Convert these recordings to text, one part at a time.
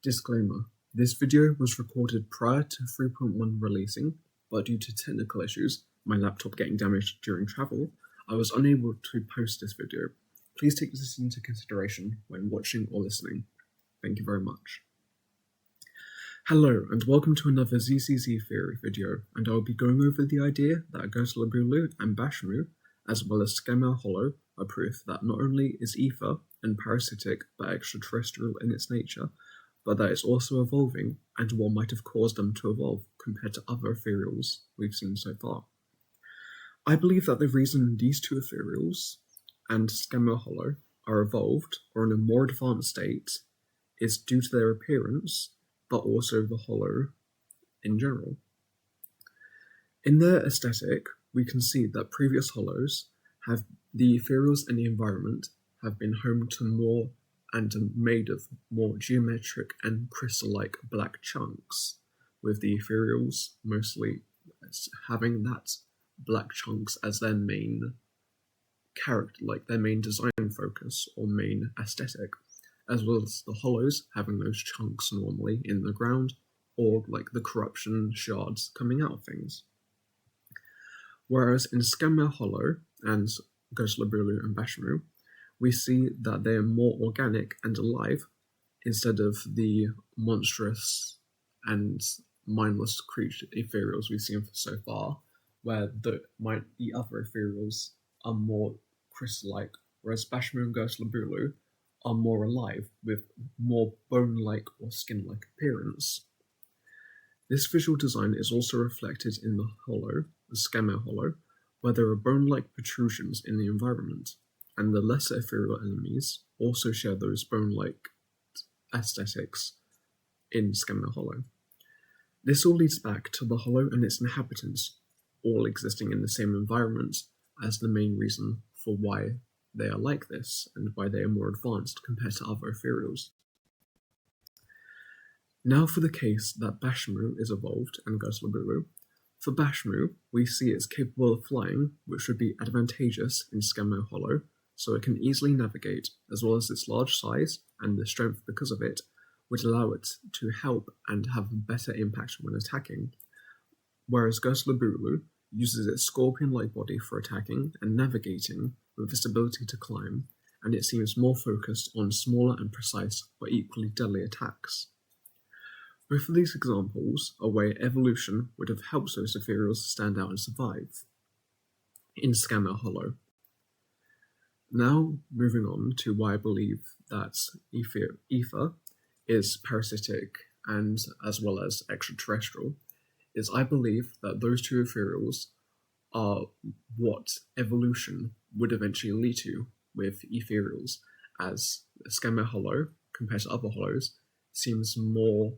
Disclaimer: this video was recorded prior to 3.1 releasing, but due to technical issues, my laptop getting damaged during travel, I was unable to post this video. Please take this into consideration when watching or listening. Thank you very much. Hello, and welcome to another ZZZ Theory video, and I will be going over the idea that Ghost-Labulu and Bashmu, as well as Scamall Hollow, are proof that not only is ether and parasitic but extraterrestrial in its nature, but that it's also evolving and what might have caused them to evolve compared to other etherials we've seen so far. I believe that the reason these two etherials and Scamall Hollow are evolved or in a more advanced state is due to their appearance, but also the hollow in general. In their aesthetic, we can see that previous hollows have the etherials and the environment have been home to more and made of more geometric and crystal-like black chunks, with the etherials mostly having that black chunks as their main character, like their main design focus or main aesthetic, as well as the hollows having those chunks normally in the ground or like the corruption shards coming out of things. Whereas in Scamall Hollow and Ghost-Labulu and Bashmu, we see that they are more organic and alive instead of the monstrous and mindless creature etherials we've seen so far, where the other etherials are more crystal-like, whereas Bashmu and Ghost-Labulu are more alive with more bone-like or skin-like appearance. This visual design is also reflected in the hollow, the Scamall Hollow, where there are bone-like protrusions in the environment, and the lesser ethereal enemies also share those bone-like aesthetics in Scamall Hollow. This all leads back to the hollow and its inhabitants all existing in the same environment as the main reason for why they are like this and why they are more advanced compared to other ethereals. Now for the case that Bashmu is evolved and Ghost-Labulu. For Bashmu, we see it's capable of flying, which would be advantageous in Scamall Hollow, so it can easily navigate, as well as its large size and the strength because of it would allow it to help and have a better impact when attacking, whereas Ghost-Labulu uses its scorpion-like body for attacking and navigating with its ability to climb, and it seems more focused on smaller and precise but equally deadly attacks. Both of these examples are where evolution would have helped those ethereals stand out and survive in Scamall Hollow. Now, moving on to why I believe that ether is parasitic and as well as extraterrestrial, is I believe that those two ethereals are what evolution would eventually lead to with ethereals, as Scamall Hollow, compared to other hollows, seems more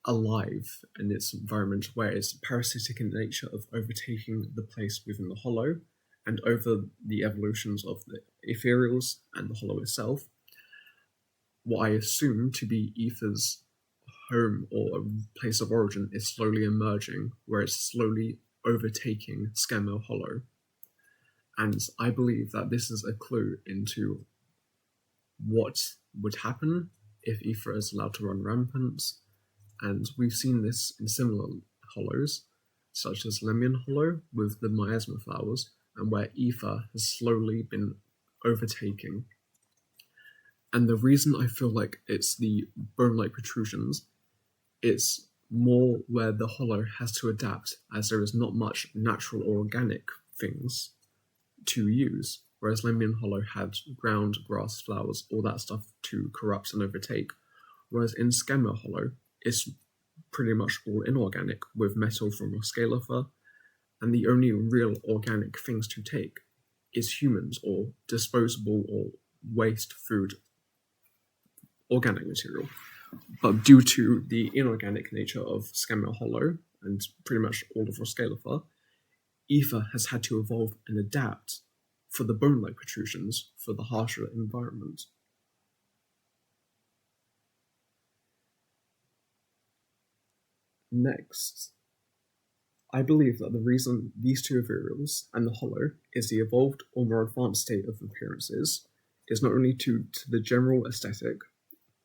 alive in its environment, where it's parasitic in nature of overtaking the place within the hollow and over the evolutions of the ethereals and the hollow itself. What I assume to be ether's home or a place of origin is slowly emerging, where it's slowly overtaking Scamall Hollow. And I believe that this is a clue into what would happen if ether is allowed to run rampant. And we've seen this in similar hollows, such as Lemon Hollow with the miasma flowers, and where ether has slowly been overtaking. And the reason I feel like it's the bone-like protrusions, it's more where the hollow has to adapt, as there is not much natural or organic things to use, whereas Lemon Hollow had ground, grass, flowers, all that stuff to corrupt and overtake, whereas in Scamall Hollow, it's pretty much all inorganic, with metal from a scalefer, and the only real organic things to take is humans or disposable or waste food organic material. But due to the inorganic nature of Scamall Hollow and pretty much all of Rosetta, ether has had to evolve and adapt for the bone-like protrusions for the harsher environment. Next, I believe that the reason these two ethereals and the hollow is the evolved or more advanced state of appearances is not only due to the general aesthetic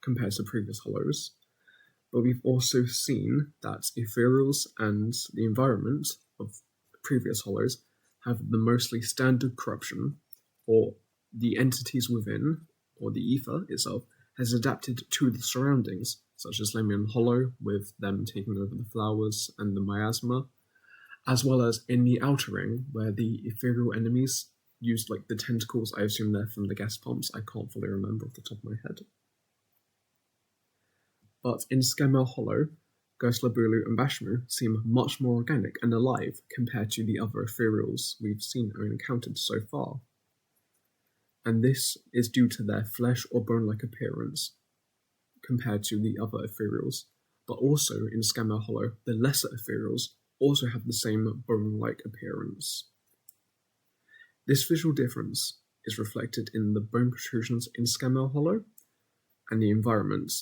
compared to previous hollows, but we've also seen that etherials and the environment of previous hollows have the mostly standard corruption, or the entities within, or the ether itself, has adapted to the surroundings, such as Lemon Hollow, with them taking over the flowers and the miasma, as well as in the outer ring, where the ethereal enemies used like the tentacles. I assume they're from the gas pumps. I can't fully remember off the top of my head. But in Scamall Hollow, Ghostlabulu and Bashmu seem much more organic and alive compared to the other ethereals we've seen or encountered so far. And this is due to their flesh or bone-like appearance compared to the other ethereals. But also in Scamall Hollow, the lesser ethereals also have the same bone-like appearance. This visual difference is reflected in the bone protrusions in Scamall Hollow and the environment,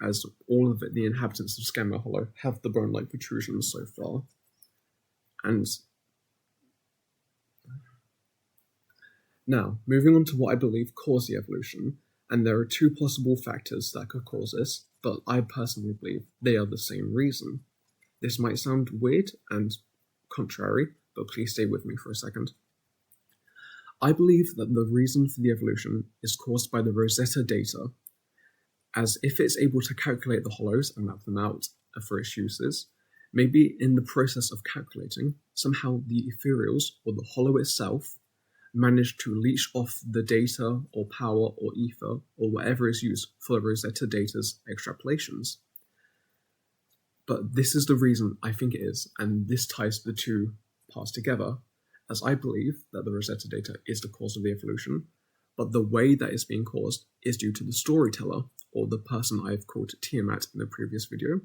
as all of the inhabitants of Scamall Hollow have the bone-like protrusions so far. And now, moving on to what I believe caused the evolution, and there are two possible factors that could cause this, but I personally believe they are the same reason. This might sound weird and contrary, but please stay with me for a second. I believe that the reason for the evolution is caused by the Rosetta data, as if it's able to calculate the hollows and map them out for its uses, maybe in the process of calculating, somehow the etherials, or the hollow itself, managed to leech off the data or power or ether or whatever is used for the Rosetta data's extrapolations. But this is the reason I think it is, and this ties the two parts together, as I believe that the Rosetta data is the cause of the evolution, but the way that it's being caused is due to the storyteller, or the person I've called Tiamat in the previous video,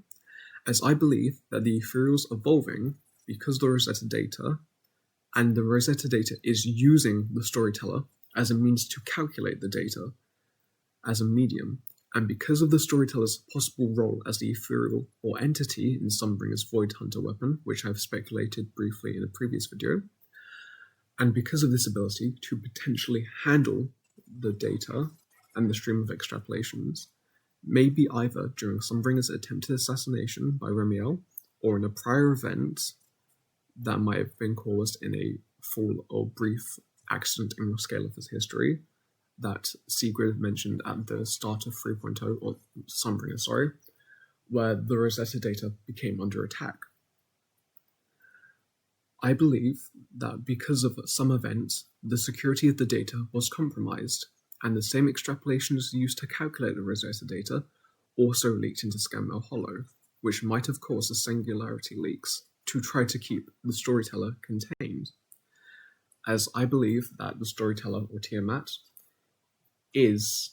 as I believe that the ethereals evolving because the Rosetta data, and the Rosetta data is using the storyteller as a means to calculate the data as a medium, and because of the storyteller's possible role as the ethereal or entity in Sunbringer's Void Hunter weapon, which I've speculated briefly in a previous video, and because of this ability to potentially handle the data and the stream of extrapolations, maybe either during Sunbringer's attempted assassination by Remiel, or in a prior event that might have been caused in a full or brief accident in Roscala's history that Sigrid mentioned at the start of 3.0, or Sunbringer, sorry, where the Rosetta data became under attack. I believe that because of some events, the security of the data was compromised, and the same extrapolations used to calculate the Rosetta data also leaked into Scamall Hollow, which might have caused the singularity leaks to try to keep the storyteller contained, as I believe that the storyteller, or Tiamat, is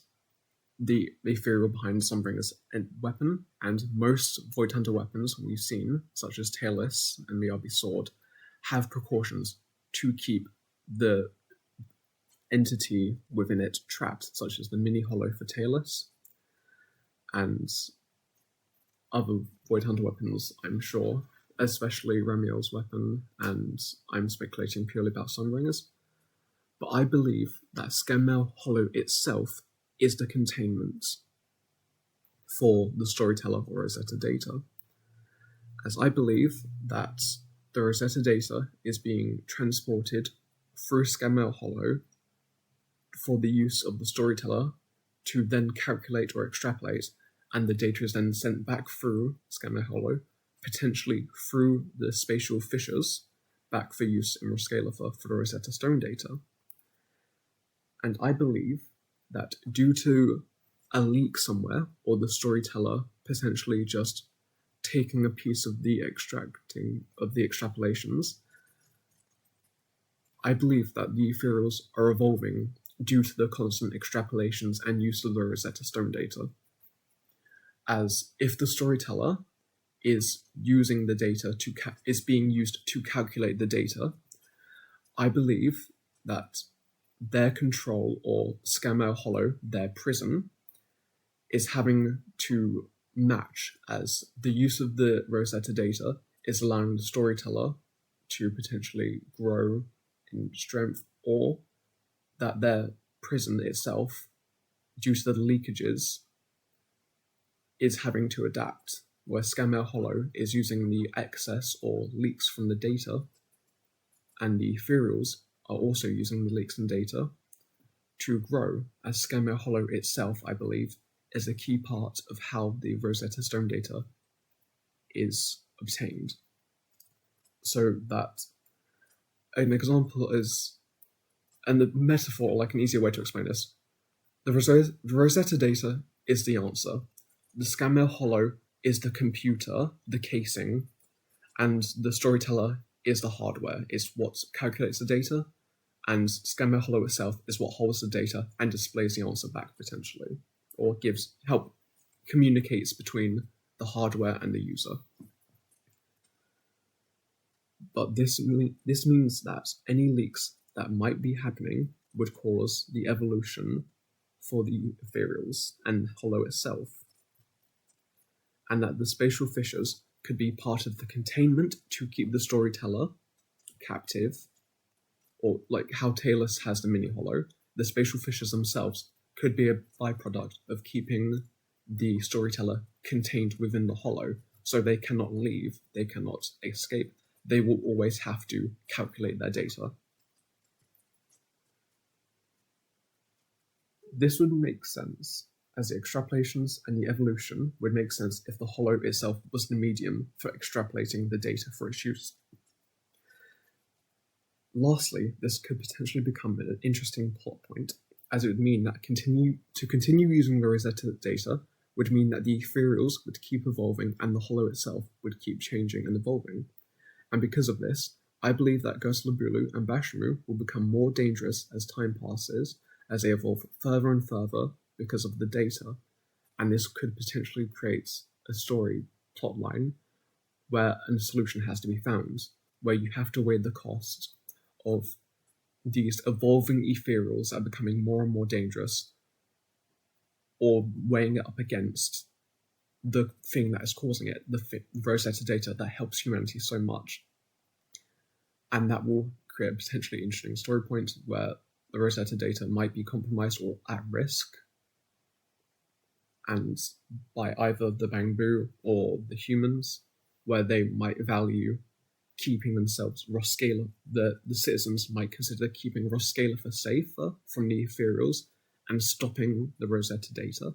the ethereal behind Sunbringer's weapon, and most Void Hunter weapons we've seen, such as Tailless and Miyabi Sword, have precautions to keep the entity within it trapped, such as the mini hollow for Tailless, and other Void Hunter weapons, I'm sure, especially Remiel's weapon, and I'm speculating purely about Sunbringers. But I believe that Scamall Hollow itself is the containment for the storyteller or Rosetta data, as I believe that the Rosetta data is being transported through Scamall Hollow for the use of the storyteller to then calculate or extrapolate, and the data is then sent back through Scamall Hollow, potentially through the spatial fissures, back for use in Roscalafa for the Rosetta Stone data. And I believe that due to a leak somewhere, or the storyteller potentially just taking a piece of the extrapolations, I believe that the ethereals are evolving due to the constant extrapolations and use of the Rosetta Stone data. As if the storyteller is using the data is being used to calculate the data, I believe that their control, or Scamall Hollow, their prison, is having to match, as the use of the Rosetta data is allowing the storyteller to potentially grow in strength, or that their prison itself, due to the leakages, is having to adapt, where Scamall Hollow is using the excess or leaks from the data, and the etherials are also using the leaks and data to grow, as Scamall Hollow itself, I believe, is a key part of how the Rosetta Stone data is obtained. So that an example is, and the metaphor, like an easier way to explain this, the Rosetta data is the answer. The Scamall Hollow is the computer, the casing, and the storyteller is the hardware. It's what calculates the data, and Scamall Hollow itself is what holds the data and displays the answer back potentially, or communicates between the hardware and the user. But this means that any leaks that might be happening would cause the evolution for the etherials and Hollow itself, and that the spatial fissures could be part of the containment to keep the storyteller captive, or like how Talus has the mini Hollow, the spatial fissures themselves could be a byproduct of keeping the storyteller contained within the Hollow, so they cannot leave, they cannot escape, they will always have to calculate their data. This would make sense, as the extrapolations and the evolution would make sense if the Hollow itself was the medium for extrapolating the data for its use. Lastly, this could potentially become an interesting plot point, as it would mean that to continue using the Rosetta data would mean that the etherials would keep evolving and the Hollow itself would keep changing and evolving. And because of this, I believe that Goslabulu and Bashamu will become more dangerous as time passes, as they evolve further and further because of the data, and this could potentially create a story plotline where a solution has to be found, where you have to weigh the cost of these evolving etherials that are becoming more and more dangerous, or weighing it up against the thing that is causing it, the Rosetta data that helps humanity so much. And that will create a potentially interesting story point where the Rosetta data might be compromised or at risk, and by either the Bangbu or the humans, where they might value keeping themselves Roscala. The citizens might consider keeping Roscala safer from the etherials and stopping the Rosetta data.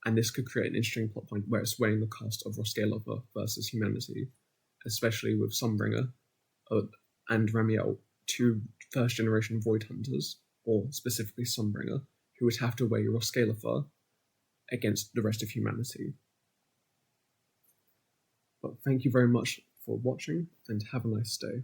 And this could create an interesting plot point where it's weighing the cost of Roscala versus humanity, especially with Sunbringer and Ramiel, two first-generation Void Hunters, or specifically Sunbringer, who would have to weigh Roscala against the rest of humanity. But thank you very much for watching, and have a nice day.